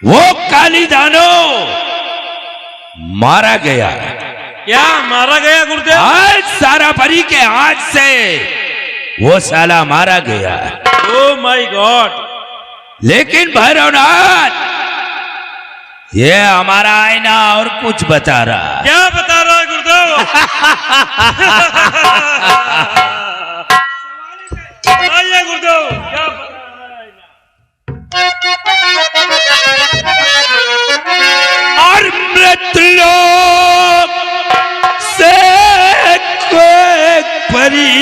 वो काली दानो मारा गया। क्या मारा गया गुरुदेव? आज सारा परी के हाथ से वो साला मारा गया। Oh my God. लेकिन भैरवनाथ, ये हमारा आईना और कुछ बता रहा। क्या बता रहा है गुरुदेव? आइए गुरुदेव, क्या बता रहा है आईना? और मृतलोक से कोई परी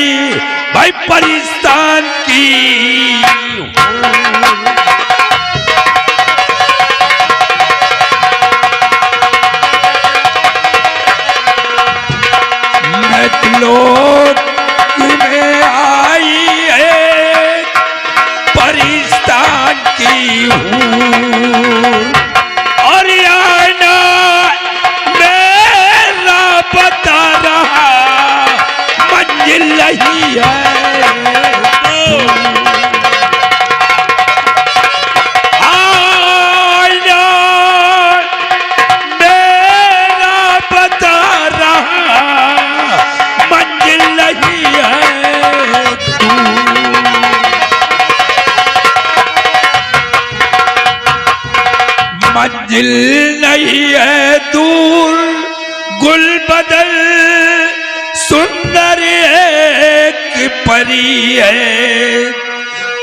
भाई परिस्तान की मृतलोक में आई है परिस्तान की हूँ। और आईना मेरा बता रहा मंजिल नहीं है। आईना मेरा बता रहा मंजिल नहीं है तू। मंजिल नहीं है दूर, गुल बदल सुंदर एक परी है।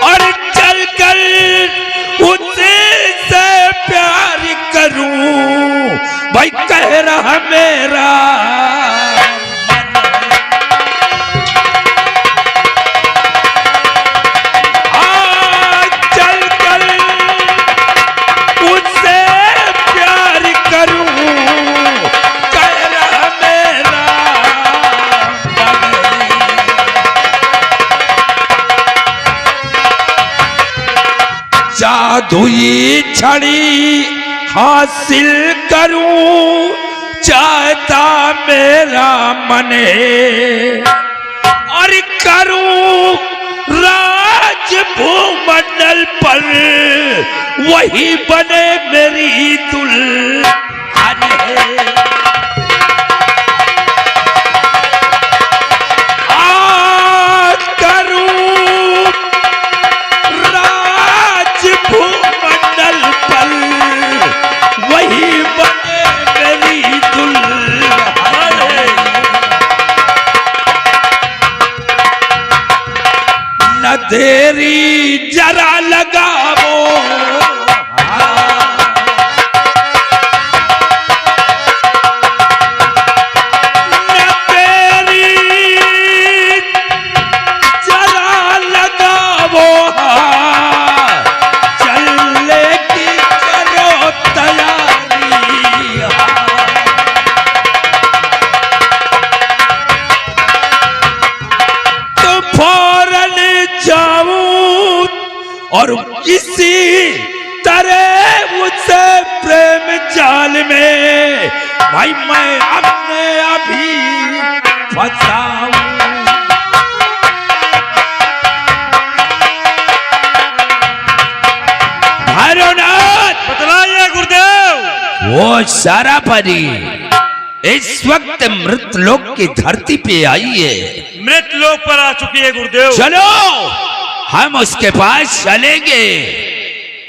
और चलकर उसे से प्यार करूं भाई कह रहा मेरा जादुई छड़ी हासिल करूं चाहता मेरा मन है। और करूं राज भूमंडल पर वही बने मेरी दुल्हन है। देरी जरा लगावो न देरी जरा लगावो। चलने की करो तैयारी। तो फौरन जाऊं और किसी तरह मुझसे प्रेम जाल में भाई मैं अपने अभी फंसाऊं। भैरवनाथ, बतलाइए गुरुदेव। वो सारा परी इस वक्त मृतलोक की धरती पे आई है। मृतलोक पर आ चुकी है गुरुदेव। चलो हम उसके पास चलेंगे।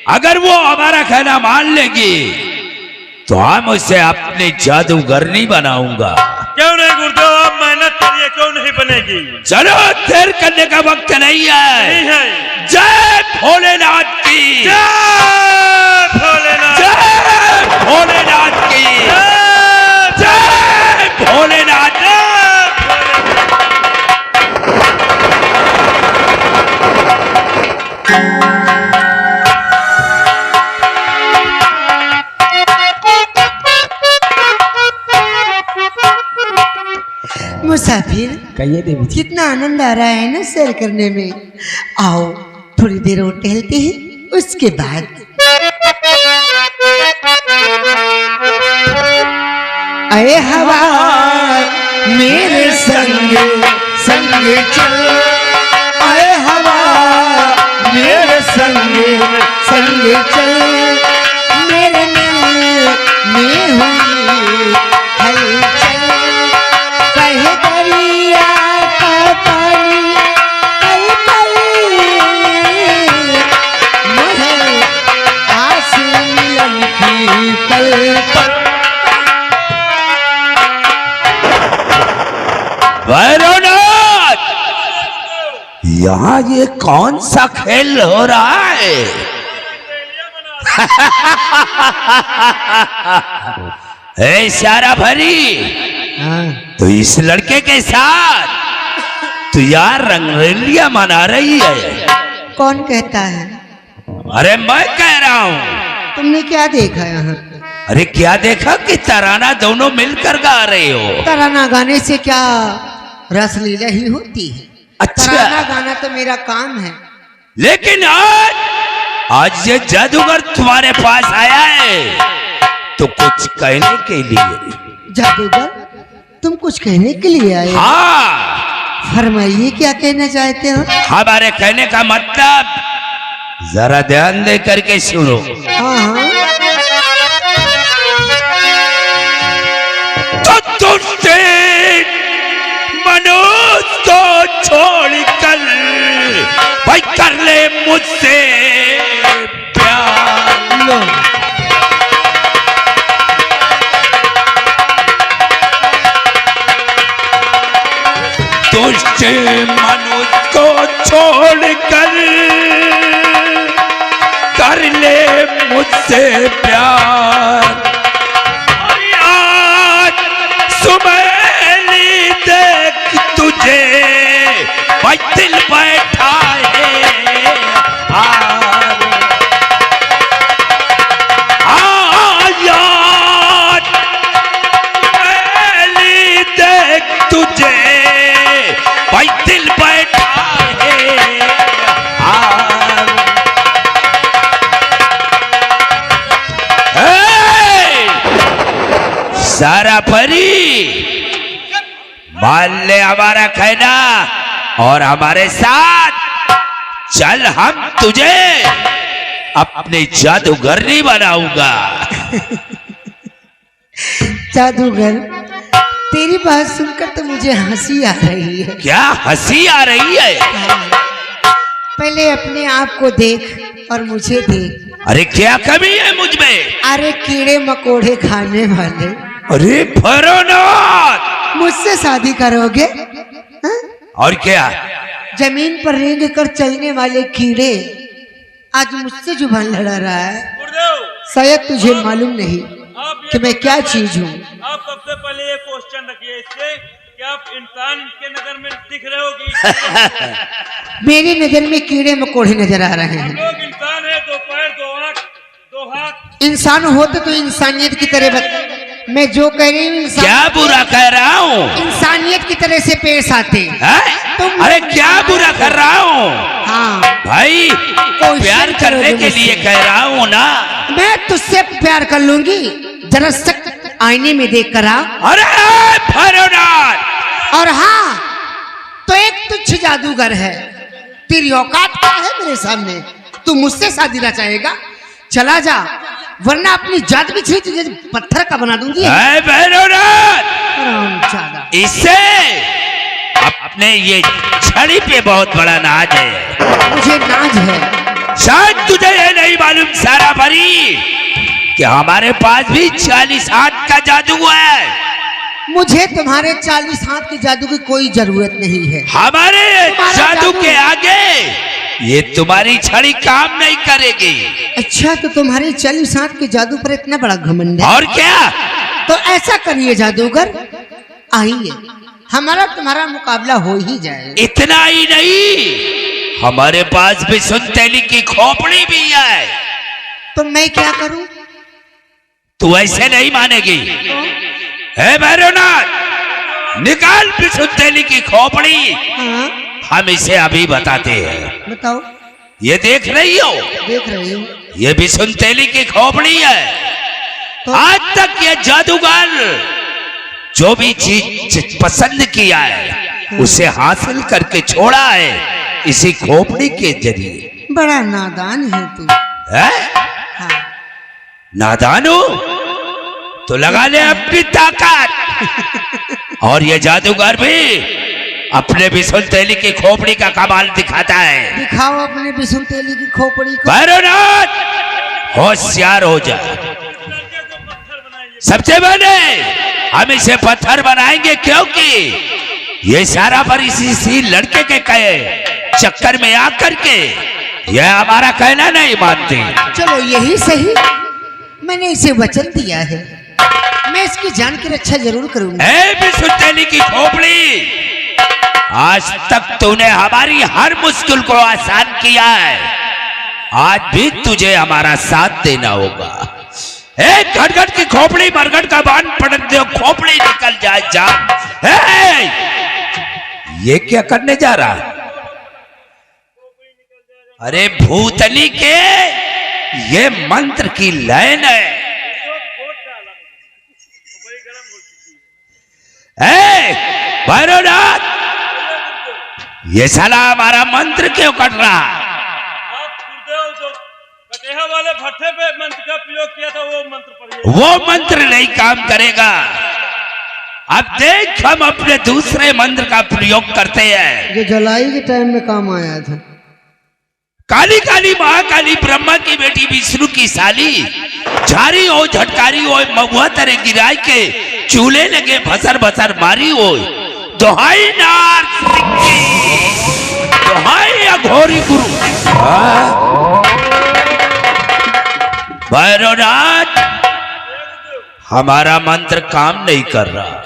अगर वो हमारा कहना मान लेगी तो हम उसे अपनी जादूगरनी बनाऊंगा। क्यों नहीं गुरुदेव, आप मेहनत करिए, क्यों नहीं बनेगी। चलो, देर करने का वक्त नहीं है। नहीं है। जय भोलेनाथ की, जय भोलेनाथ, जय भोलेनाथ की, जय भोलेनाथ। मुसाफिर, कहिए देवी जी। कितना आनंद आ रहा है ना सैर करने में। आओ थोड़ी देर और टहलते हैं, उसके बाद अरे हवा मेरे संग संग चल, अरे हवा मेरे संग संग चल, यहाँ ये कौन सा खेल हो रहा है? ए सारा भरी, हाँ, तो इस लड़के के साथ तो यार रंगरेलिया मना रही है। कौन कहता है? अरे मैं कह रहा हूँ। तुमने क्या देखा यहाँ पे? अरे क्या देखा कि तराना दोनों मिलकर गा रहे हो? तराना गाने से क्या रसलीला ही होती है? अच्छा। तराना गाना तो मेरा काम है। लेकिन आज ये जादूगर तुम्हारे पास आया है तो कुछ कहने के लिए। जादूगर, तुम कुछ कहने के लिए आए? हाँ, फरमाइए, क्या कहना चाहते हो? हमारे कहने का मतलब जरा ध्यान दे करके सुनो। हाँ हाँ, तो तुझसे मनुष्य को छोड़ कर भाई कर ले मुझसे प्यार। लो, तुझसे मनुष्य को छोड़ कर ले मुझसे प्यार। और आज सुबह देख तुझे भाई दिल बैठा है यार, पहली देख तुझे भाई दिल बैठा है सारा परी मान ले हमारा कहना और हमारे साथ चल, हम तुझे अपने जादूगरनी बनाऊंगा। जादूगर, तेरी बात सुनकर तो मुझे हंसी आ रही है। क्या हंसी आ रही है? पहले अपने आप को देख और मुझे देख। अरे क्या कमी है मुझ में? अरे कीड़े मकोड़े खाने वाले, अरे भरोनाथ, मुझसे शादी करोगे? हाँ? और क्या? जमीन पर रेंग कर चलने वाले कीड़े आज मुझसे जुबान लड़ा रहा है। गुरुदेव, शायद तुझे मालूम नहीं आप कि मैं क्या चीज हूँ। आप सबसे पहले ये क्वेश्चन रखिए इससे कि आप इंसान के नजर में दिख रहे हो कि मेरी नजर में कीड़े मकोड़े नजर आ रहे हम हैं। लोग इंसान है, दो पैर, दो आंख, दो हाथ। इंसान होते तो इंसानियत की तरह मैं जो कह रही हूँ क्या बुरा कह रहा हूँ? इंसानियत की तरह से पेश आते हैं? अरे क्या बुरा कर रहा हूँ? हाँ, भाई प्यार करने के लिए कह रहा हूँ ना। मैं तुझसे प्यार कर लूंगी, जरा सक आईने में देख कर आ। अरे भरोनाथ, और हाँ, तो एक तुच्छ जादूगर है, तेरी औकात क्या है मेरे सामने? तू मुझसे शादी ना चाहेगा? चला जा, वरना अपनी जात भी छीन तुझे पत्थर का बना दूंगी। इससे अपने ये छड़ी पे बहुत बड़ा नाज है। मुझे नाज है। शायद तुझे ये नहीं मालूम सारा भरी कि हमारे पास भी 40 हाथ का जादू है। मुझे तुम्हारे 40 हाथ के जादू की कोई जरूरत नहीं है। हमारे जादू के आगे ये तुम्हारी छड़ी काम नहीं करेगी। अच्छा, तो तुम्हारे 40 हाथ के जादू पर इतना बड़ा घमंड है? और क्या? तो ऐसा करिए जादूगर, आइए, हमारा तुम्हारा मुकाबला हो ही जाए। इतना ही नहीं, हमारे पास भी सुनतेली की खोपड़ी भी है। तो मैं क्या करूं? तू ऐसे नहीं मानेगी। हे भैरवनाथ, निकाल भी सुनतेली की खोपड़ी। हाँ, हम इसे अभी बताते हैं। बताओ। ये देख रही हो? देख रही हूँ। ये भी सुनतेली की खोपड़ी है। तो आज तक ये जादूगर जो भी चीज पसंद किया है उसे हासिल करके छोड़ा है इसी खोपड़ी के जरिए। बड़ा नादान है तू। है? हाँ। नादान हो तो लगा ले अपनी ताकत। और ये जादूगर भी अपने बिसुनतेली की खोपड़ी का कमाल दिखाता है। दिखाओ अपने बिसुनतेली की खोपड़ी को। भैरवनाथ, होशियार हो जा। सबसे पहले हम इसे पत्थर बनाएंगे, क्योंकि ये सारा पर इसी लड़के के कहे चक्कर में आकर के यह हमारा कहना नहीं मानती। चलो यही सही, मैंने इसे वचन दिया है, मैं इसकी जान की रक्षा जरूर करूंगा। ए विसुतेली की खोपड़ी, आज तक तूने हमारी हर मुश्किल को आसान किया है, आज भी तुझे हमारा साथ देना होगा। एक घटघट की खोपड़ी मरघट का बांध पटक दे, खोपड़ी निकल जाए जान। ये क्या करने जा रहा है? अरे भूतनी के ये मंत्र की लाइन है। भैरवनाथ, ये साला हमारा मंत्र क्यों कट रहा? आप गुरुदेव जो कटेहा वाले भट्टे पे मंत्र का प्रयोग किया था वो मंत्र पढ़िए। वो मंत्र नहीं काम करेगा। अब देख, हम अपने दूसरे मंत्र का प्रयोग करते हैं जो जलाई के टाइम में काम आया था। काली काली महाकाली ब्रह्मा की बेटी विष्णु की साली, झारी हो झटकारी हो महुआ तरे गिराई के चूल्हे लगे भसर भसर मारी हो। दोहाई नार सिक्की, दोहाई अघोरी गुरु। भैरवनाथ, हमारा मंत्र काम नहीं कर रहा।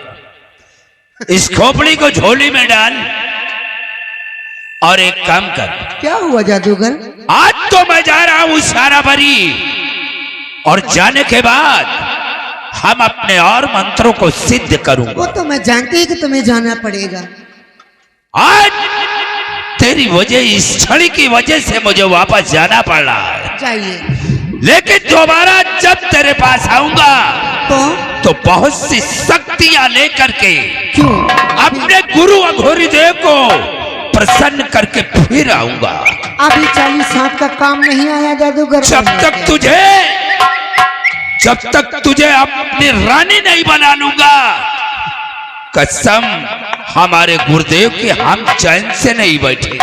इस खोपड़ी को झोली में डाल और एक काम कर। क्या हुआ जादूगर? आज तो मैं जा रहा हूं सारा बरी, और जाने के बाद हम अपने और मंत्रों को सिद्ध करूंगा। वो तो मैं जानती हूँ कि तुम्हें जाना पड़ेगा। आज तेरी वजह, इस छड़ी की वजह से मुझे वापस जाना पड़ रहा है। जाइए। लेकिन दोबारा जब तेरे पास आऊंगा तो बहुत सी शक्तियां लेकर के क्यों? अपने गुरु अघोरी देव को प्रसन्न करके फिर आऊंगा। अभी 40 सांप का काम नहीं आया जादूगर। जब तक तुझे अपनी रानी नहीं बना लूंगा, कसम हमारे गुरुदेव की हम चैन से नहीं बैठे।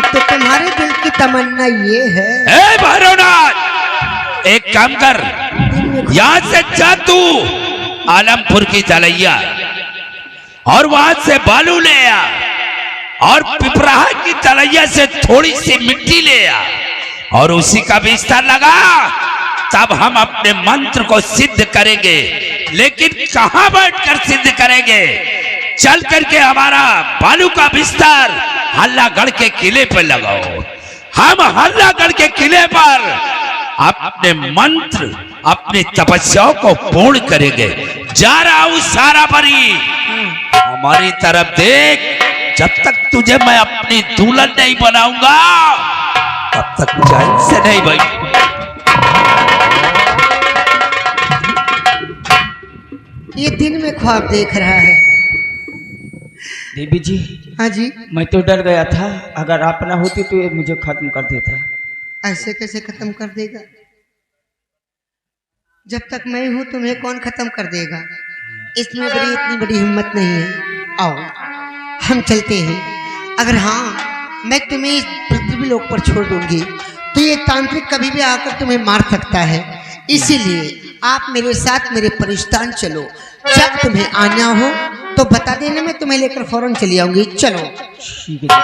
तो तुम्हारे दिल की तमन्ना ये है? ए भैरवनाथ, एक काम कर, यहां से जा तू आलमपुर की तलैया, और वहां से बालू ले आ, और पिपराहा की तलैया से थोड़ी सी मिट्टी ले आ, और उसी का बिस्तर लगा। तब हम अपने मंत्र को सिद्ध करेंगे। लेकिन कहां बैठकर सिद्ध करेंगे? चल करके हमारा बालू का बिस्तर हल्लागढ़ के किले पर लगाओ। हम हल्लागढ़ के किले पर अपने मंत्र, अपनी तपस्याओं को पूर्ण करेंगे। जा रहा हूं सारा बरी, हमारी तरफ देख। जब तक तुझे मैं अपनी दुल्हन नहीं बनाऊंगा, तब तक चैन से नहीं बैठ। ये दिन में ख्वाब देख रहा है। देवी जी, हाँ जी। मैं तो डर गया था, अगर आप ना होती तो ये मुझे खत्म कर देता। ऐसे कैसे खत्म कर देगा? जब तक मैं हूं तुम्हें कौन खत्म कर देगा? इसमें इतनी बड़ी हिम्मत नहीं है। आओ हम चलते हैं। अगर हाँ, मैं तुम्हें इस पृथ्वी लोक पर छोड़ दूंगी तो ये तांत्रिक कभी भी आकर तुम्हें मार सकता है। इसीलिए आप मेरे साथ मेरे परिस्थान चलो। जब तुम्हें आना हो तो बता देना, मैं तुम्हें लेकर फौरन चली आऊंगी। चलो। ठीक है।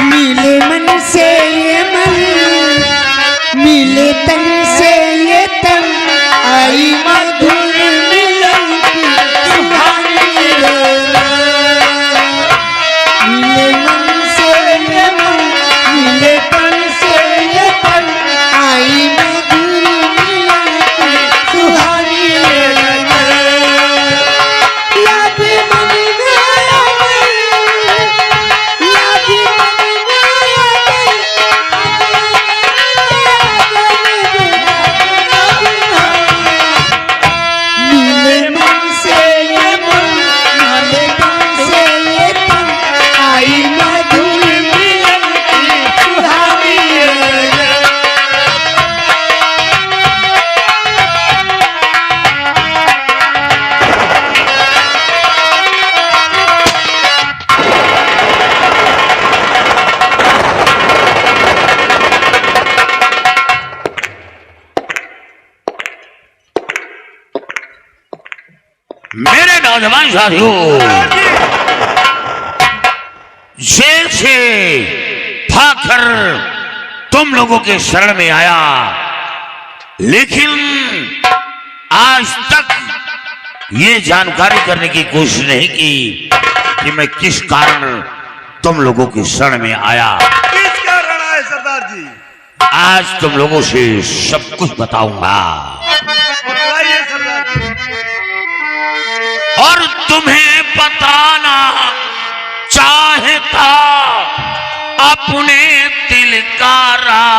मिले मन से ये मन, मिले तन से ये तन, आई मधुर मिलन की सुहानी रात। मिले मन से ये मन, मिले तन से ये तन, आई मधुर मिलन की सुहानी रात। याद मन में आया गई, याद मन में आया गई, मिले मन से ये मन, मिले तन से ये तन, आई मधुर मिलन की सुहानी रात। मेरे नौजवान साथियों, भागकर तुम लोगों के शरण में आया, लेकिन आज तक ये जानकारी करने की कोशिश नहीं की कि मैं किस कारण तुम लोगों की शरण में आया। किस कारण आए सरदार जी? आज तुम लोगों से सब कुछ बताऊंगा बताइए सरदार जी। और तुम्हें बताना चाहता अपने दिल का राज।